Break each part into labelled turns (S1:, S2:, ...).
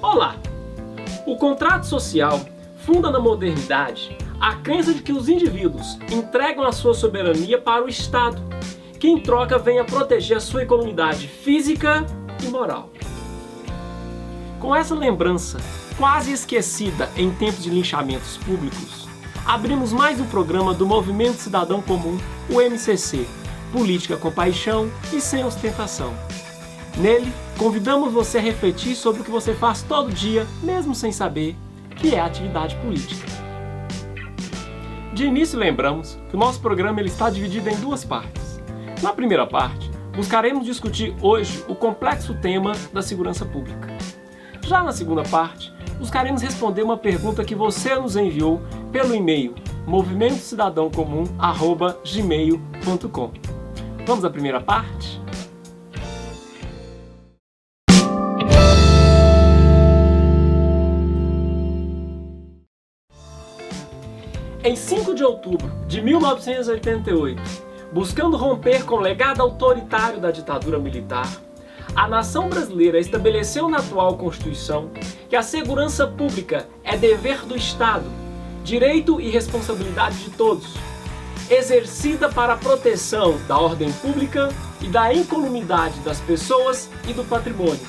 S1: Olá! O contrato social funda na modernidade a crença de que os indivíduos entregam a sua soberania para o Estado, que em troca vem a proteger a sua economidade física e moral. Com essa lembrança quase esquecida em tempos de linchamentos públicos, abrimos mais um programa do Movimento Cidadão Comum, o MCC, Política com Paixão e Sem Ostentação. Nele, convidamos você a refletir sobre o que você faz todo dia, mesmo sem saber, que é a atividade política. De início, lembramos que o nosso programa ele está dividido em duas partes. Na primeira parte, buscaremos discutir hoje o complexo tema da segurança pública. Já na segunda parte, buscaremos responder uma pergunta que você nos enviou pelo e-mail movimentocidadãocomum@gmail.com. Vamos à primeira parte? Em 5 de outubro de 1988, buscando romper com o legado autoritário da ditadura militar, a nação brasileira estabeleceu na atual Constituição que a segurança pública é dever do Estado, direito e responsabilidade de todos, exercida para a proteção da ordem pública e da incolumidade das pessoas e do patrimônio,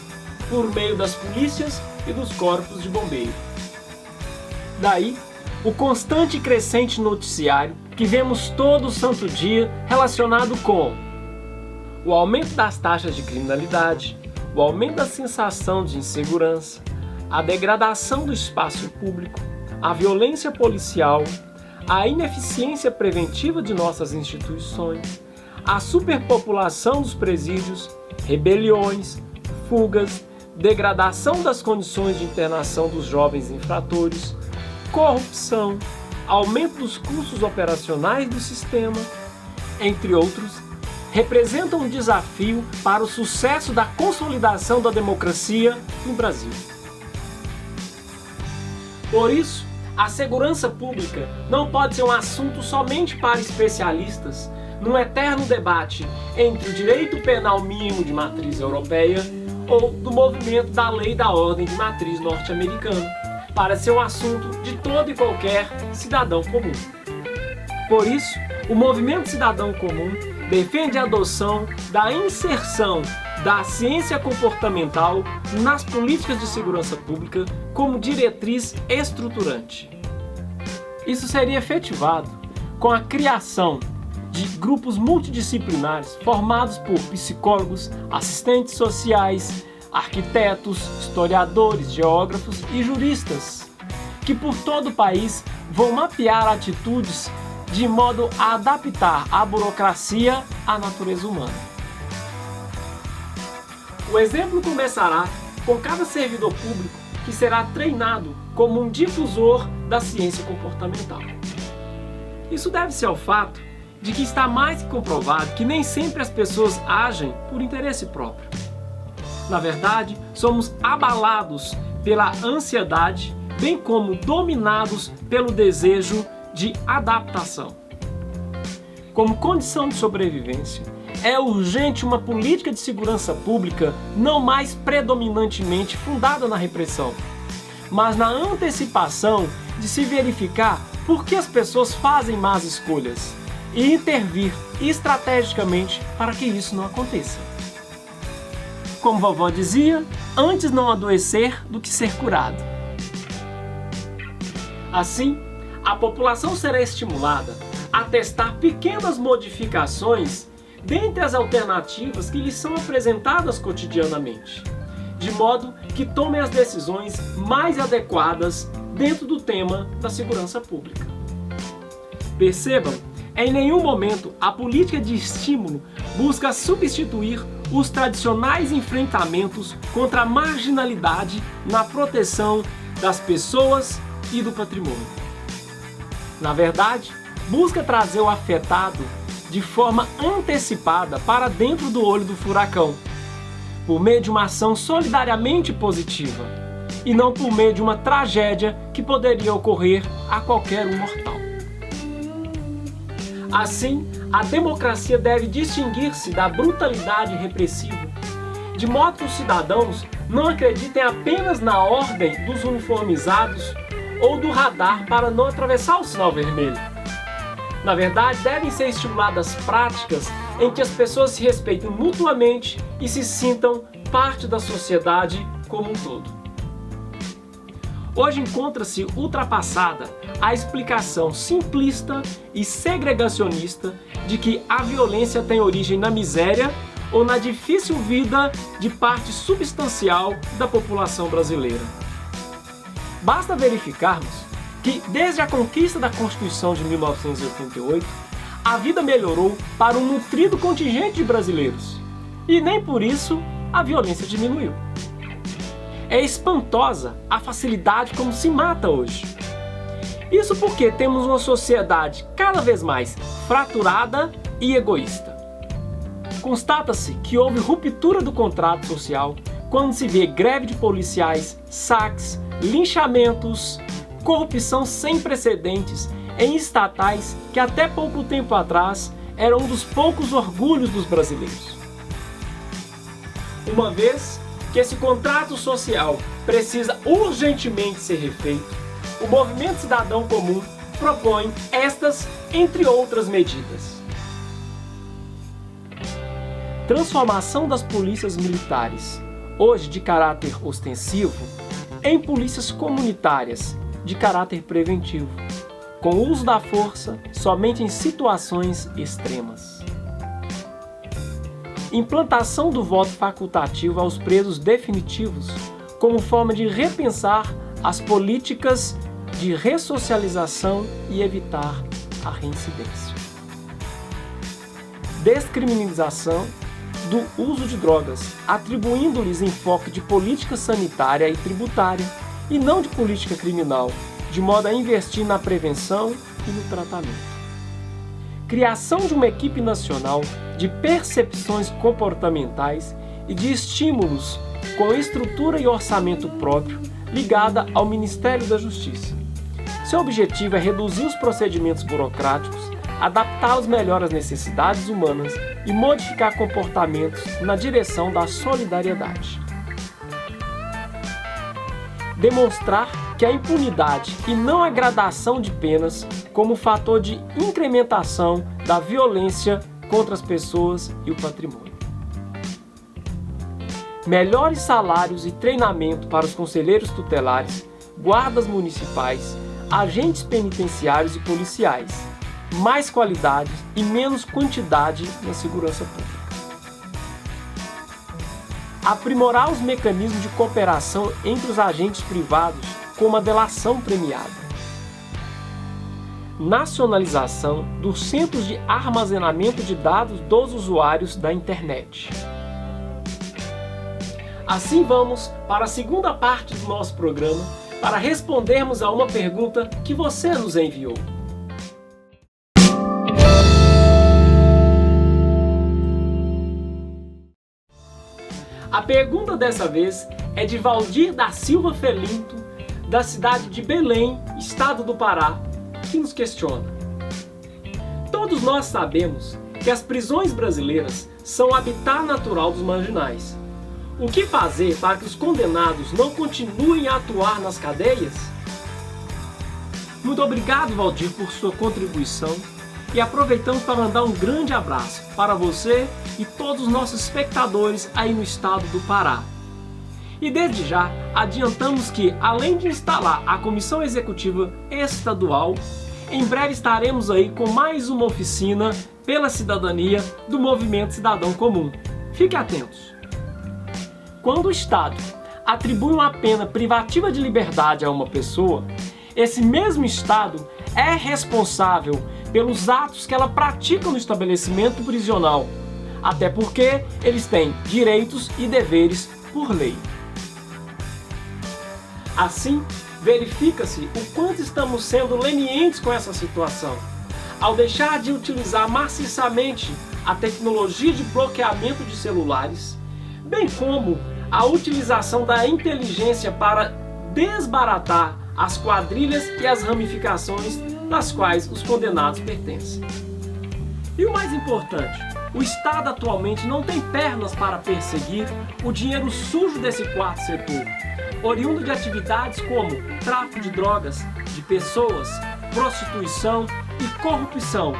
S1: por meio das polícias e dos corpos de bombeiro. Daí, o constante e crescente noticiário que vemos todo santo dia relacionado com o aumento das taxas de criminalidade, o aumento da sensação de insegurança, a degradação do espaço público, a violência policial, a ineficiência preventiva de nossas instituições, a superpopulação dos presídios, rebeliões, fugas, degradação das condições de internação dos jovens infratores, corrupção, aumento dos custos operacionais do sistema, entre outros, representam um desafio para o sucesso da consolidação da democracia no Brasil. Por isso, a segurança pública não pode ser um assunto somente para especialistas num eterno debate entre o direito penal mínimo de matriz europeia ou do movimento da lei da ordem de matriz norte-americana, para ser um assunto de todo e qualquer cidadão comum. Por isso, o Movimento Cidadão Comum defende a adoção da inserção da ciência comportamental nas políticas de segurança pública como diretriz estruturante. Isso seria efetivado com a criação de grupos multidisciplinares formados por psicólogos, assistentes sociais, arquitetos, historiadores, geógrafos e juristas, que por todo o país vão mapear atitudes de modo a adaptar a burocracia à natureza humana. O exemplo começará com cada servidor público que será treinado como um difusor da ciência comportamental. Isso deve-se ao fato de que está mais que comprovado que nem sempre as pessoas agem por interesse próprio. Na verdade, somos abalados pela ansiedade, bem como dominados pelo desejo de adaptação. Como condição de sobrevivência, é urgente uma política de segurança pública não mais predominantemente fundada na repressão, mas na antecipação de se verificar por que as pessoas fazem más escolhas e intervir estrategicamente para que isso não aconteça. Como vovó dizia, antes não adoecer do que ser curado. Assim, a população será estimulada a testar pequenas modificações dentre as alternativas que lhes são apresentadas cotidianamente, de modo que tomem as decisões mais adequadas dentro do tema da segurança pública. Percebam, em nenhum momento a política de estímulo busca substituir os tradicionais enfrentamentos contra a marginalidade na proteção das pessoas e do patrimônio. Na verdade, busca trazer o afetado de forma antecipada para dentro do olho do furacão, por meio de uma ação solidariamente positiva, e não por meio de uma tragédia que poderia ocorrer a qualquer um mortal. Assim, a democracia deve distinguir-se da brutalidade repressiva, de modo que os cidadãos não acreditem apenas na ordem dos uniformizados ou do radar para não atravessar o sinal vermelho. Na verdade, devem ser estimuladas práticas em que as pessoas se respeitem mutuamente e se sintam parte da sociedade como um todo. Hoje encontra-se ultrapassada a explicação simplista e segregacionista de que a violência tem origem na miséria ou na difícil vida de parte substancial da população brasileira. Basta verificarmos que, desde a conquista da Constituição de 1988, a vida melhorou para um nutrido contingente de brasileiros, e nem por isso a violência diminuiu. É espantosa a facilidade como se mata hoje. Isso porque temos uma sociedade cada vez mais fraturada e egoísta. Constata-se que houve ruptura do contrato social quando se vê greve de policiais, saques, linchamentos, corrupção sem precedentes em estatais que até pouco tempo atrás eram um dos poucos orgulhos dos brasileiros. Uma vez que esse contrato social precisa urgentemente ser refeito, o Movimento Cidadão Comum propõe estas, entre outras medidas. Transformação das polícias militares, hoje de caráter ostensivo, em polícias comunitárias, de caráter preventivo, com o uso da força somente em situações extremas. Implantação do voto facultativo aos presos definitivos como forma de repensar as políticas de ressocialização e evitar a reincidência. Descriminalização do uso de drogas, atribuindo-lhes enfoque de política sanitária e tributária e não de política criminal, de modo a investir na prevenção e no tratamento. Criação de uma equipe nacional de percepções comportamentais e de estímulos com estrutura e orçamento próprio ligada ao Ministério da Justiça. Seu objetivo é reduzir os procedimentos burocráticos, adaptá-los melhor às necessidades humanas e modificar comportamentos na direção da solidariedade. Demonstrar que a impunidade e não a gradação de penas como fator de incrementação da violência contra as pessoas e o patrimônio. Melhores salários e treinamento para os conselheiros tutelares, guardas municipais, agentes penitenciários e policiais. Mais qualidade e menos quantidade na segurança pública. Aprimorar os mecanismos de cooperação entre os agentes privados com uma delação premiada. Nacionalização dos centros de armazenamento de dados dos usuários da internet. Assim vamos para a segunda parte do nosso programa para respondermos a uma pergunta que você nos enviou. A pergunta dessa vez é de Valdir da Silva Felinto, da cidade de Belém, estado do Pará, que nos questiona. Todos nós sabemos que as prisões brasileiras são o habitat natural dos marginais. O que fazer para que os condenados não continuem a atuar nas cadeias? Muito obrigado, Valdir, por sua contribuição. E aproveitamos para mandar um grande abraço para você e todos os nossos espectadores aí no estado do Pará. E desde já adiantamos que, além de instalar a Comissão Executiva Estadual, em breve estaremos aí com mais uma oficina pela cidadania do Movimento Cidadão Comum. Fiquem atentos. Quando o Estado atribui uma pena privativa de liberdade a uma pessoa, esse mesmo Estado é responsável pelos atos que ela pratica no estabelecimento prisional, até porque eles têm direitos e deveres por lei. Assim, verifica-se o quanto estamos sendo lenientes com essa situação, ao deixar de utilizar maciçamente a tecnologia de bloqueamento de celulares, bem como a utilização da inteligência para desbaratar as quadrilhas e as ramificações das quais os condenados pertencem. E o mais importante, O Estado atualmente não tem pernas para perseguir o dinheiro sujo desse quarto setor, oriundo de atividades como tráfico de drogas, de pessoas, prostituição e corrupção,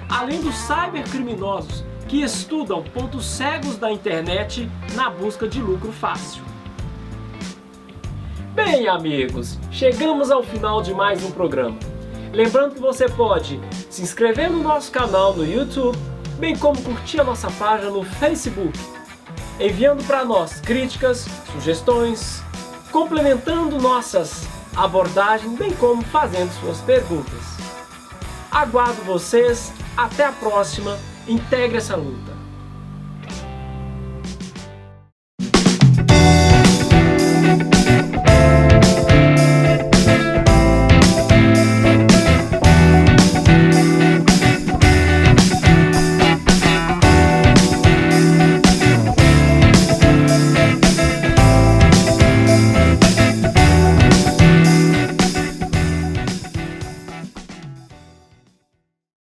S1: além dos cybercriminosos que estudam pontos cegos da internet na busca de lucro fácil. Bem, amigos, chegamos ao final de mais um programa. Lembrando que você pode se inscrever no nosso canal no YouTube, bem como curtir a nossa página no Facebook, enviando para nós críticas, sugestões, complementando nossas abordagens, bem como fazendo suas perguntas. Aguardo vocês, até a próxima, integre essa luta.